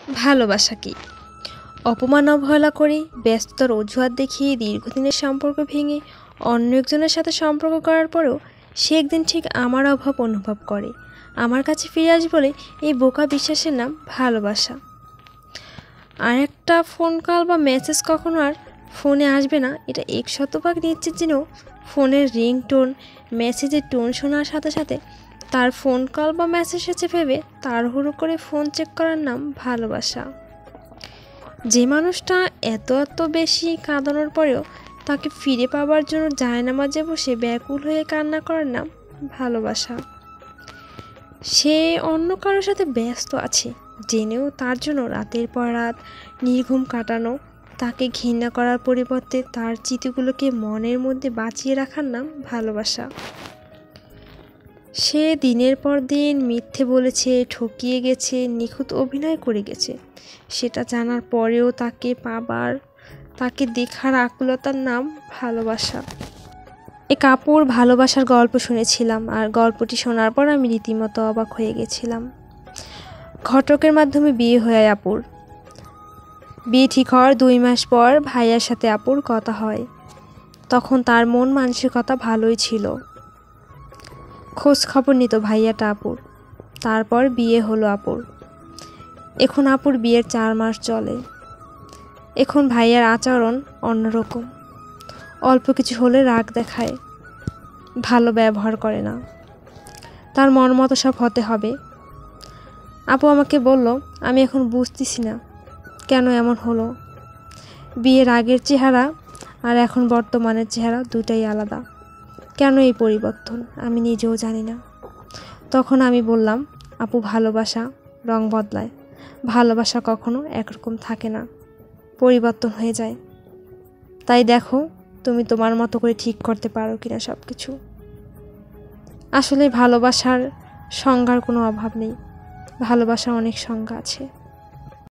ভালোবাসা কি? অপমান অবহেলা করে ব্যস্ততার অজুহাত দেখিয়ে দীর্ঘদিনের সম্পর্ক ভেঙে অন্য একজনের সাথে সম্পর্ক করার পরেও সে একদিন ঠিক আমার অভাব অনুভব করে আমার কাছে ফিরে আসবে বলে এই বোকা বিশ্বাসের নাম ভালোবাসা। আর একটা ফোন কল বা মেসেজ কখনো আর ফোনে আসবে না এটা 100% নিশ্চিত জেনেও ফোনের রিংটোন মেসেজের টোন শোনার সাথে সাথে তার ফোন কল বা মেসেজ এসেছে ভেবে তাড়াহুড়ো করে ফোন চেক করার নাম ভালোবাসা। যে মানুষটা এত বেশি কাঁদানোর পরেও তাকে ফিরে পাওয়ার জন্য জায়নামাজে বসে ব্যাকুল হয়ে কান্না করার নাম ভালোবাসা। সে অন্য কারোর সাথে ব্যস্ত আছে জেনেও তার জন্য রাতের পর রাত নির্ঘুম কাটানো, তাকে ঘৃণা করার পরিবর্তে তার স্মৃতিগুলোকে মনের মধ্যে বাঁচিয়ে রাখার নাম ভালোবাসা। সে দিনের পর দিন মিথ্যে বলেছে, ঠকিয়ে গেছে, নিখুঁত অভিনয় করে গেছে, সেটা জানার পরেও তাকে পাবার, তাকে দেখার আকুলতার নাম ভালোবাসা। এক আপুর ভালোবাসার গল্প শুনেছিলাম, আর গল্পটি শোনার পর আমি রীতিমতো অবাক হয়ে গেছিলাম। ঘটকের মাধ্যমে বিয়ে হয়ে আপুর। বিয়ে ঠিক হওয়ার 2 মাস পর ভাইয়ার সাথে আপুর কথা হয়। তখন তার মন মানসিকতা ভালোই ছিল, খোঁজ খবর নিত ভাইয়াটা আপুর। তারপর বিয়ে হলো আপুর। এখন আপুর বিয়ের 4 মাস চলে। এখন ভাইয়ার আচরণ অন্যরকম। অল্প কিছু হলে রাগ দেখায়, ভালো ব্যবহার করে না, তার মন মতো সব হতে হবে। আপু আমাকে বলল, আমি এখন বুঝতেছি না কেন এমন হলো। বিয়ের আগের চেহারা আর এখন বর্তমানের চেহারা দুটাই আলাদা। কেন এই পরিবর্তন আমি নিজেও জানি না। তখন আমি বললাম, আপু ভালোবাসা রং বদলায়, ভালোবাসা কখনো একরকম থাকে না, পরিবর্তন হয়ে যায়। তাই দেখো তুমি তোমার মতো করে ঠিক করতে পারো কিনা সব কিছু। আসলে ভালোবাসার সংজ্ঞার কোনো অভাব নেই, ভালোবাসার অনেক সংজ্ঞা আছে।